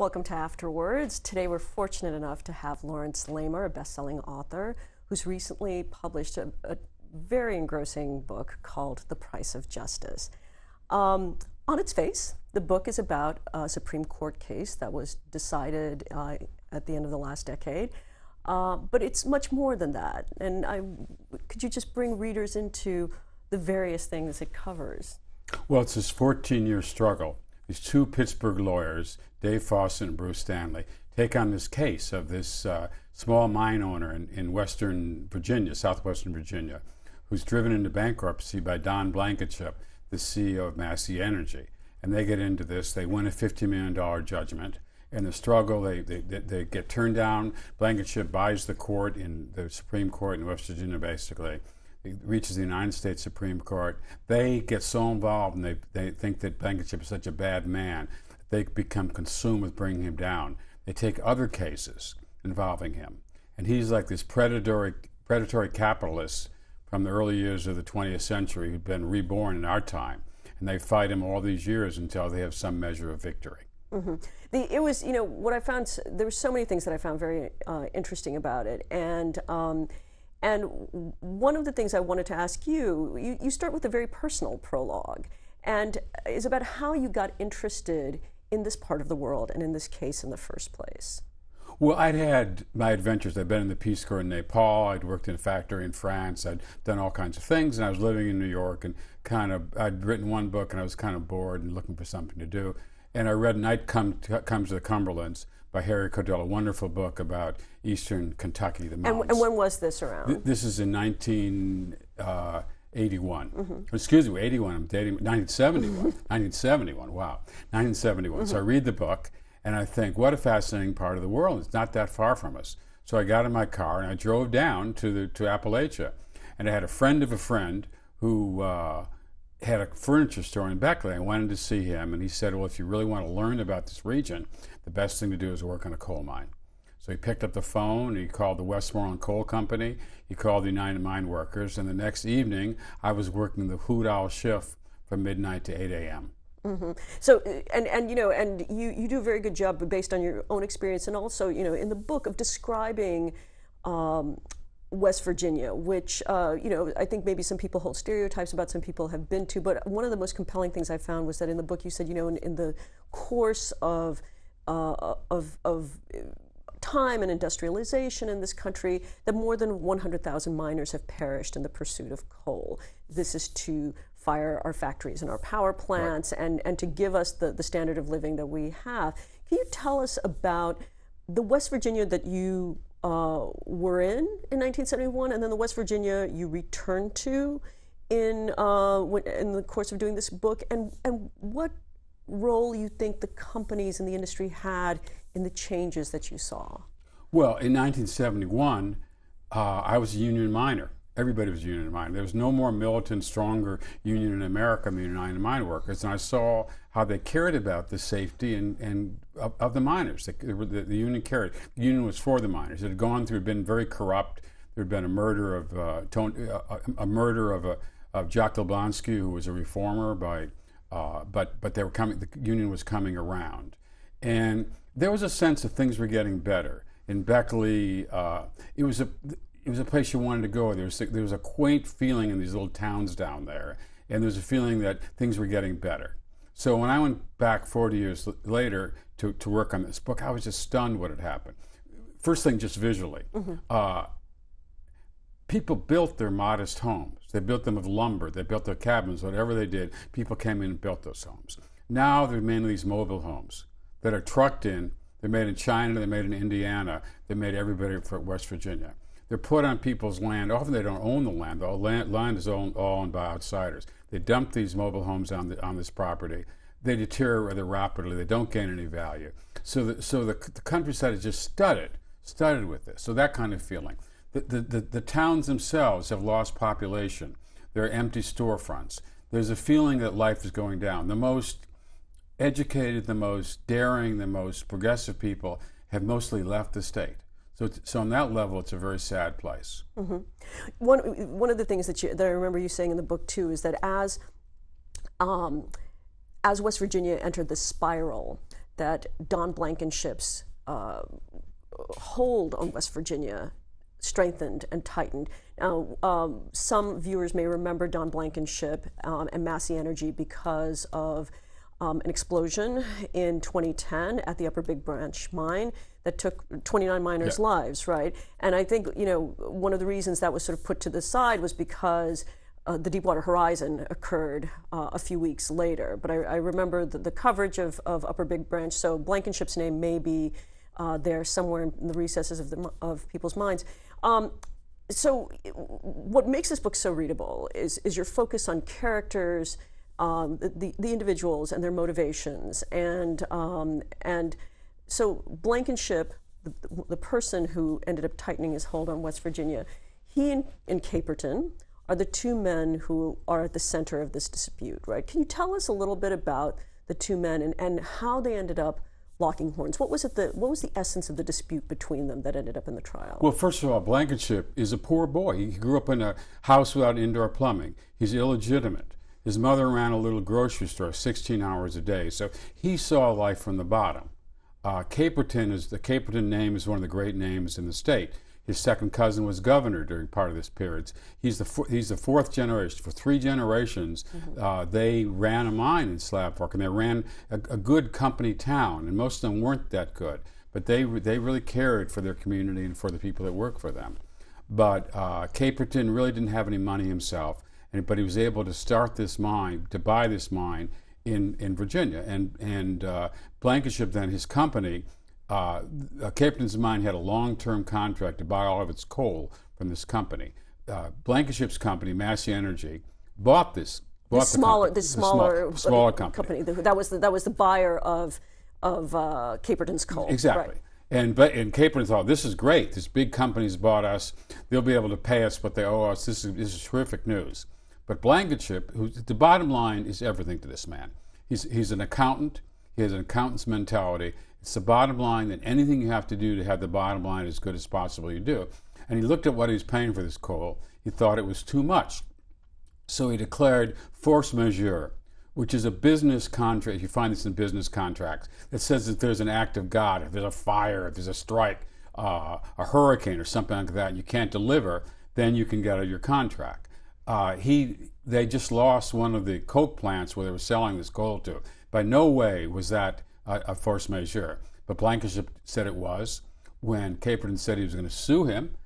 Welcome to Afterwards. Today we're fortunate enough to have Laurence Leamer, a best-selling author, who's recently published a very engrossing book called The Price of Justice. On its face, the book is about a Supreme Court case that was decided at the end of the last decade, but it's much more than that. And could you just bring readers into the various things it covers? Well, it's this 14-year struggle. These two Pittsburgh lawyers, Dave Fawcett and Bruce Stanley, take on this case of this small mine owner in western Virginia, southwestern Virginia, who's driven into bankruptcy by Don Blankenship, the CEO of Massey Energy. And they get into this. They win a $50 million judgment. In the struggle, they get turned down. Blankenship buys the court in the Supreme Court in West Virginia, basically. It reaches the United States Supreme Court. They get so involved and they think that Blankenship is such a bad man, they become consumed with bringing him down. They take other cases involving him. And he's like this predatory capitalist from the early years of the 20th century who'd been reborn in our time. And they fight him all these years until they have some measure of victory. Mm-hmm. It was, what I found, there were so many things that I found very interesting about it. And one of the things I wanted to ask you, you start with a very personal prologue, and is about how you got interested in this part of the world and in this case in the first place. Well, I'd had my adventures. I'd been in the Peace Corps in Nepal. I'd worked in a factory in France. I'd done all kinds of things, and I was living in New York, and I'd written one book, and I was kind of bored and looking for something to do. And I read Night Comes to the Cumberlands by Harry Cordell, a wonderful book about eastern Kentucky, the mountains. And when was this around? This is in 1981. Mm-hmm. Excuse me, 81, I'm dating, 1971. 1971, wow, 1971. Mm-hmm. So I read the book, and I think, what a fascinating part of the world. It's not that far from us. So I got in my car, and I drove down to Appalachia. And I had a friend of a friend who had a furniture store in Beckley. I wanted to see him, and he said, well, if you really want to learn about this region, the best thing to do is work on a coal mine. So he picked up the phone, he called the Westmoreland Coal Company, he called the United Mine Workers, and the next evening I was working the hoot owl shift from midnight to 8 a.m. Mm-hmm. So, and you do a very good job based on your own experience, and also, in the book of describing West Virginia, which, I think maybe some people hold stereotypes about, some people have been to, but one of the most compelling things I found was that in the book you said, in the course of time and industrialization in this country, that more than 100,000 miners have perished in the pursuit of coal. This is to fire our factories and our power plants, right, and to give us the standard of living that we have. Can you tell us about the West Virginia that you were in 1971, and then the West Virginia you returned to in the course of doing this book, and what role you think the companies in the industry had in the changes that you saw? Well, in 1971, I was a union miner. Everybody was a union miner. There was no more militant, stronger union in America than the United Mine Workers, and I saw how they cared about the safety of the miners. The union cared. The union was for the miners. It had gone through, been very corrupt. There had been a murder of Jack Leblonsky, who was a reformer, but they were coming. The union was coming around, and there was a sense that things were getting better. In Beckley, it was a place you wanted to go. There was a quaint feeling in these little towns down there, and there was a feeling that things were getting better. So when I went back 40 years later to work on this book, I was just stunned what had happened. First thing, just visually. Mm-hmm. People built their modest homes. They built them with lumber. They built their cabins, whatever they did. People came in and built those homes. Now they're mainly these mobile homes that are trucked in. They're made in China. They're made in Indiana. They're made everybody for West Virginia. They're put on people's land. Often they don't own the land. The land is all owned by outsiders. They dump these mobile homes on this property. They deteriorate rather rapidly. They don't gain any value. So the countryside is just studded with this. So that kind of feeling. The towns themselves have lost population. There are empty storefronts. There's a feeling that life is going down. The most educated, the most daring, the most progressive people have mostly left the state. So on that level, it's a very sad place. Mm-hmm. One of the things that I remember you saying in the book too is that as West Virginia entered the spiral, that Don Blankenship's hold on West Virginia strengthened and tightened. Now, some viewers may remember Don Blankenship and Massey Energy because of an explosion in 2010 at the Upper Big Branch mine that took 29 miners' lives, right? And I think, one of the reasons that was sort of put to the side was because the Deepwater Horizon occurred a few weeks later. But I remember the coverage of Upper Big Branch, so Blankenship's name may be there somewhere in the recesses of people's minds. So what makes this book so readable is your focus on characters, the individuals and their motivations, and so Blankenship, the person who ended up tightening his hold on West Virginia, he and Caperton are the two men who are at the center of this dispute, right? Can you tell us a little bit about the two men and how they ended up locking horns? What was the essence of the dispute between them that ended up in the trial? Well, first of all, Blankenship is a poor boy. He grew up in a house without indoor plumbing. He's illegitimate. His mother ran a little grocery store 16 hours a day, so he saw life from the bottom. The Caperton name is one of the great names in the state. His second cousin was governor during part of this period. He's the fourth generation. For 3 generations, they ran a mine in Slab Fork, and they ran a good company town, and most of them weren't that good. But they really cared for their community and for the people that worked for them. But Caperton really didn't have any money himself, but he was able to start this mine, to buy this mine in Virginia. And Blankenship, then his company, Caperton's mine had a long-term contract to buy all of its coal from this company. Blankenship's company, Massey Energy, bought the smaller company. That was the buyer of Caperton's coal. Exactly. Right. And Caperton thought, this is great. This big company's bought us. They'll be able to pay us what they owe us. This is terrific news. But Blankenship, the bottom line is everything to this man. He's an accountant. He has an accountant's mentality. It's the bottom line, that anything you have to do to have the bottom line as good as possible, you do. And he looked at what he was paying for this coal. He thought it was too much. So he declared force majeure, which is a business contract. You find this in business contracts. That says that there's an act of God, if there's a fire, if there's a strike, a hurricane or something like that, and you can't deliver, then you can get out of your contract. They just lost one of the coke plants where they were selling this coal to. By no way was that a force majeure. But Blankenship said it was. When Caperton said he was going to sue him,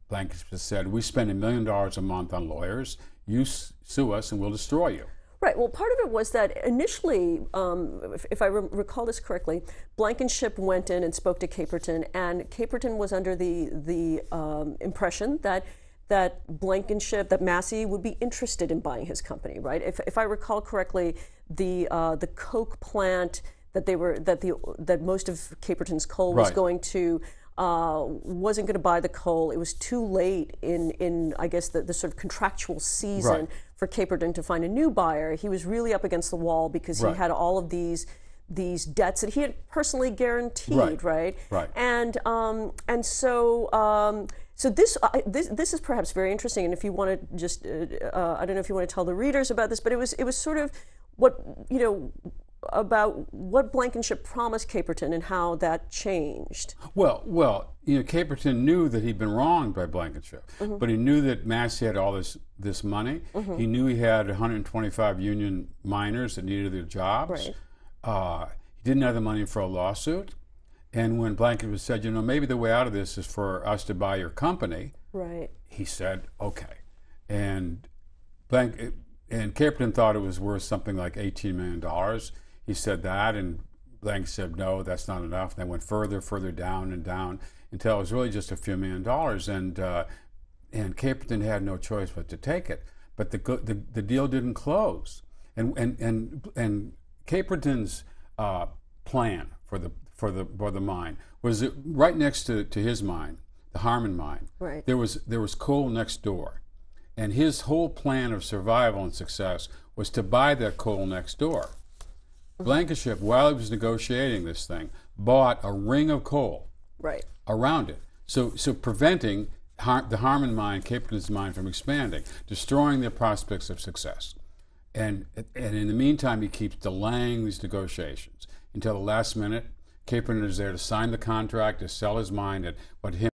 Blankenship said, we spend $1 million a month on lawyers. You sue us and we'll destroy you. Right. Well, part of it was that initially, if I recall this correctly, Blankenship went in and spoke to Caperton, and Caperton was under the impression that Massey would be interested in buying his company, right? If I recall correctly, the coke plant that most of Caperton's coal was going to wasn't going to buy the coal. It was too late in I guess the sort of contractual season for Caperton to find a new buyer. He was really up against the wall because he had all of these debts that he had personally guaranteed, right? And so this is perhaps very interesting. And if you want to just I don't know if you want to tell the readers about this, but it was sort of about what Blankenship promised Caperton and how that changed. Well, Caperton knew that he'd been wronged by Blankenship, but he knew that Massey had all this money. He knew he had 125 union miners that needed their jobs. He didn't have the money for a lawsuit. And when Blankenship said, maybe the way out of this is for us to buy your company, he said, okay. And Caperton thought it was worth something like $18 million. He said that, and Blankenship said, no, that's not enough. And they went further down and down until it was really just a few $1 million. And Caperton had no choice but to take it. But the deal didn't close. And Caperton's plan for the mine was right next to his mine, the Harmon mine. There was coal next door, and his whole plan of survival and success was to buy that coal next door. Blankenship, while he was negotiating this thing, bought a ring of coal around it, so preventing the Harmon mine, Caperton's mine, from expanding, destroying their prospects of success. And in the meantime, he keeps delaying these negotiations. until the last minute. Caperton is there to sign the contract, to sell his mind at what him